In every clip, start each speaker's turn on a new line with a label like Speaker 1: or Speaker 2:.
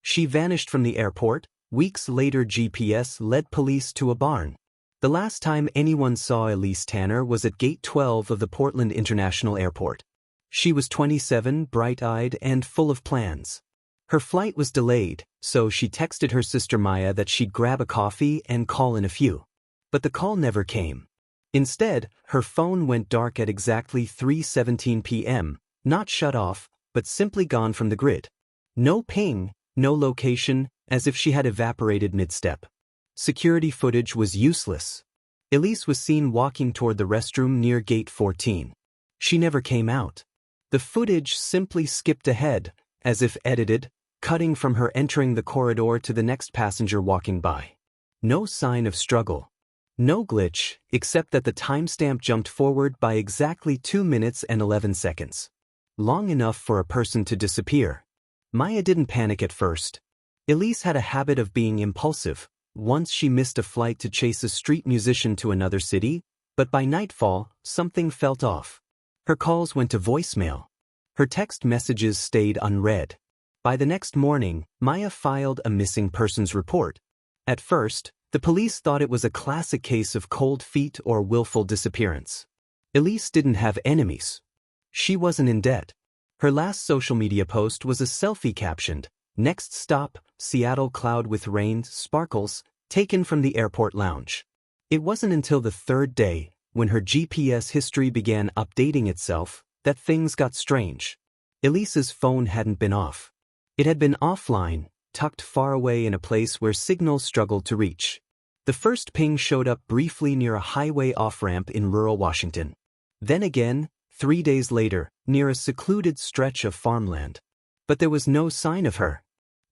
Speaker 1: She vanished from the airport. Weeks later, GPS led police to a barn. The last time anyone saw Elise Tanner was at Gate 12 of the Portland International Airport. She was 27, bright-eyed, and full of plans. Her flight was delayed, so she texted her sister Maya that she'd grab a coffee and call in a few. But the call never came. Instead, her phone went dark at exactly 3:17 p.m., not shut off, but simply gone from the grid. No ping, no location, as if she had evaporated mid-step. Security footage was useless. Elise was seen walking toward the restroom near Gate 14. She never came out. The footage simply skipped ahead, as if edited, cutting from her entering the corridor to the next passenger walking by. No sign of struggle. No glitch, except that the timestamp jumped forward by exactly 2 minutes and 11 seconds. Long enough for a person to disappear. Maya didn't panic at first. Elise had a habit of being impulsive. Once she missed a flight to chase a street musician to another city, but by nightfall, something felt off. Her calls went to voicemail. Her text messages stayed unread. By the next morning, Maya filed a missing persons report. At first, the police thought it was a classic case of cold feet or willful disappearance. Elise didn't have enemies. She wasn't in debt. Her last social media post was a selfie captioned, "Next stop, Seattle cloud with rain, sparkles," taken from the airport lounge. It wasn't until the third day, when her GPS history began updating itself, that things got strange. Elise's phone hadn't been off. It had been offline, tucked far away in a place where signals struggled to reach. The first ping showed up briefly near a highway off-ramp in rural Washington. Then again, 3 days later, near a secluded stretch of farmland. But there was no sign of her.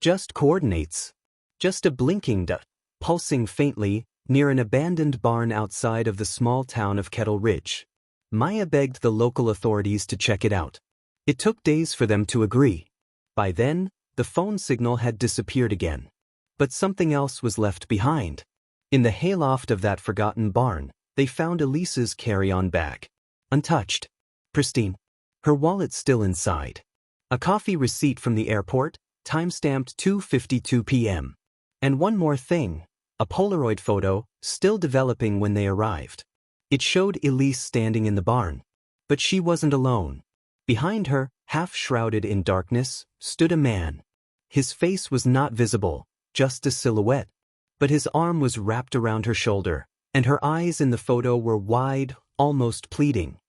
Speaker 1: Just coordinates. Just a blinking dot, pulsing faintly, near an abandoned barn outside of the small town of Kettle Ridge. Maya begged the local authorities to check it out. It took days for them to agree. By then, the phone signal had disappeared again. But something else was left behind. In the hayloft of that forgotten barn, they found Elise's carry-on bag. Untouched. Pristine. Her wallet still inside. A coffee receipt from the airport, timestamped 2:52 p.m. And one more thing, a Polaroid photo, still developing when they arrived. It showed Elise standing in the barn. But she wasn't alone. Behind her, half shrouded in darkness, stood a man. His face was not visible, just a silhouette. But his arm was wrapped around her shoulder, and her eyes in the photo were wide, almost pleading.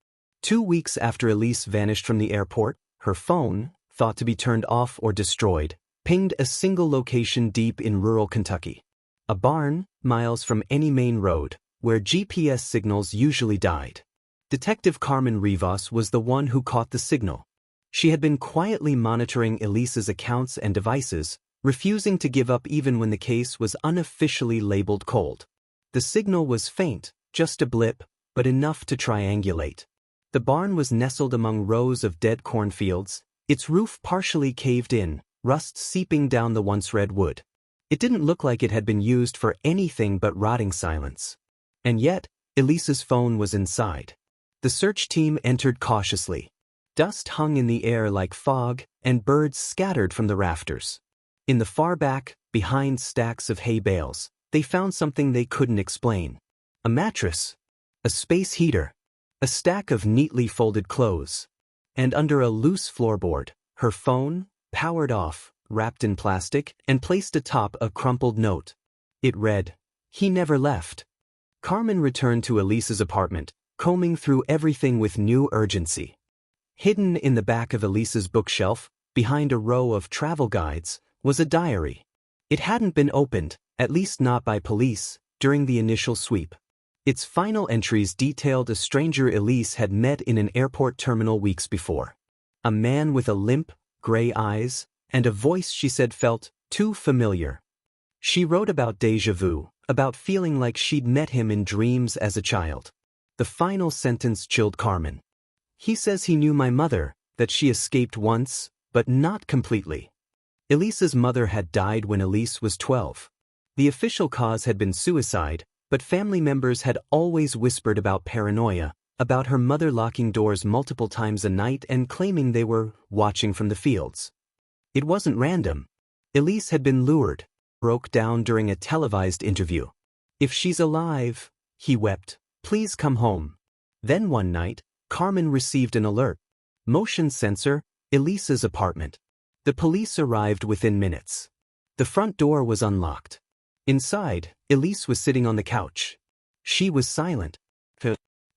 Speaker 1: 2 weeks after Elise vanished from the airport, her phone, thought to be turned off or destroyed, pinged a single location deep in rural Kentucky. A barn, miles from any main road, where GPS signals usually died. Detective Carmen Rivas was the one who caught the signal. She had been quietly monitoring Elise's accounts and devices, refusing to give up even when the case was unofficially labeled cold. The signal was faint, just a blip, but enough to triangulate. The barn was nestled among rows of dead cornfields, its roof partially caved in, rust seeping down the once red wood. It didn't look like it had been used for anything but rotting silence. And yet, Elise's phone was inside. The search team entered cautiously. Dust hung in the air like fog, and birds scattered from the rafters. In the far back, behind stacks of hay bales, they found something they couldn't explain. A mattress. A space heater. A stack of neatly folded clothes. And under a loose floorboard, her phone, powered off, wrapped in plastic, and placed atop a crumpled note. It read, "He never left." Carmen returned to Elise's apartment, combing through everything with new urgency. Hidden in the back of Elise's bookshelf, behind a row of travel guides, was a diary. It hadn't been opened, at least not by police, during the initial sweep. Its final entries detailed a stranger Elise had met in an airport terminal weeks before. A man with a limp, gray eyes, and a voice she said felt too familiar. She wrote about déjà vu, about feeling like she'd met him in dreams as a child. The final sentence chilled Carmen. "He says he knew my mother, that she escaped once, but not completely." Elise's mother had died when Elise was 12. The official cause had been suicide, but family members had always whispered about paranoia, about her mother locking doors multiple times a night and claiming they were watching from the fields. It wasn't random. Elise had been lured, broke down during a televised interview. "If she's alive," he wept, "please come home." Then one night, Carmen received an alert. Motion sensor, Elise's apartment. The police arrived within minutes. The front door was unlocked. Inside, Elise was sitting on the couch. She was silent,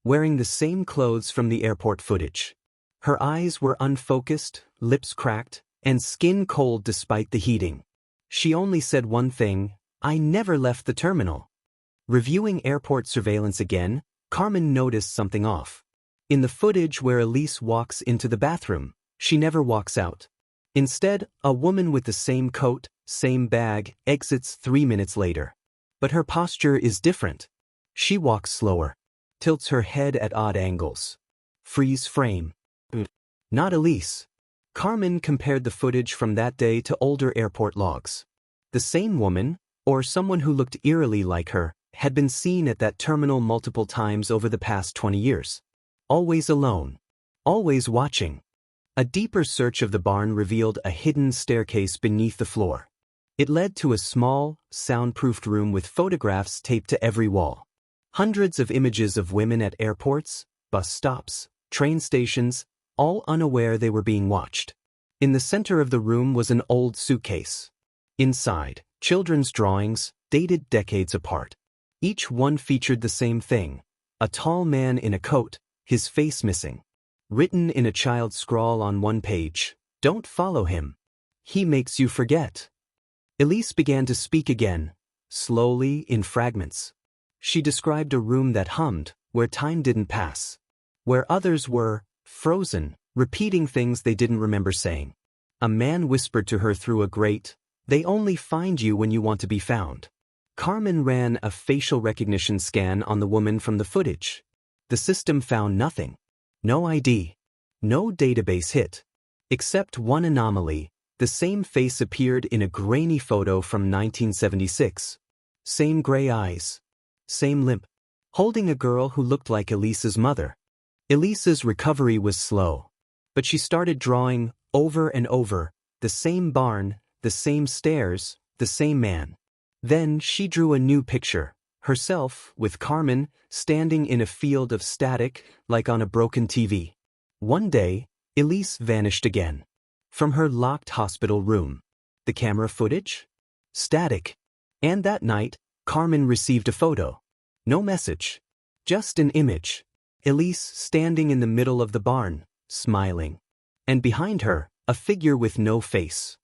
Speaker 1: wearing the same clothes from the airport footage. Her eyes were unfocused, lips cracked, and skin cold despite the heating. She only said one thing: "I never left the terminal." Reviewing airport surveillance again, Carmen noticed something off. In the footage where Elise walks into the bathroom, she never walks out. Instead, a woman with the same coat, same bag, exits 3 minutes later. But her posture is different. She walks slower, tilts her head at odd angles. Freeze frame. Not Elise. Carmen compared the footage from that day to older airport logs. The same woman, or someone who looked eerily like her, had been seen at that terminal multiple times over the past 20 years. Always alone. Always watching. A deeper search of the barn revealed a hidden staircase beneath the floor. It led to a small, soundproofed room with photographs taped to every wall. Hundreds of images of women at airports, bus stops, train stations, all unaware they were being watched. In the center of the room was an old suitcase. Inside, children's drawings, dated decades apart. Each one featured the same thing: a tall man in a coat, his face missing. Written in a child's scrawl on one page: "Don't follow him. He makes you forget." Elise began to speak again, slowly, in fragments. She described a room that hummed, where time didn't pass. Where others were frozen, repeating things they didn't remember saying. A man whispered to her through a grate, "They only find you when you want to be found." Carmen ran a facial recognition scan on the woman from the footage. The system found nothing. No ID. No database hit. Except one anomaly: the same face appeared in a grainy photo from 1976. Same gray eyes. Same limp. Holding a girl who looked like Elise's mother. Elise's recovery was slow. But she started drawing, over and over, the same barn, the same stairs, the same man. Then she drew a new picture, herself, with Carmen, standing in a field of static, like on a broken TV. One day, Elise vanished again. From her locked hospital room. The camera footage? Static. And that night, Carmen received a photo. No message. Just an image. Elise standing in the middle of the barn, smiling. And behind her, a figure with no face.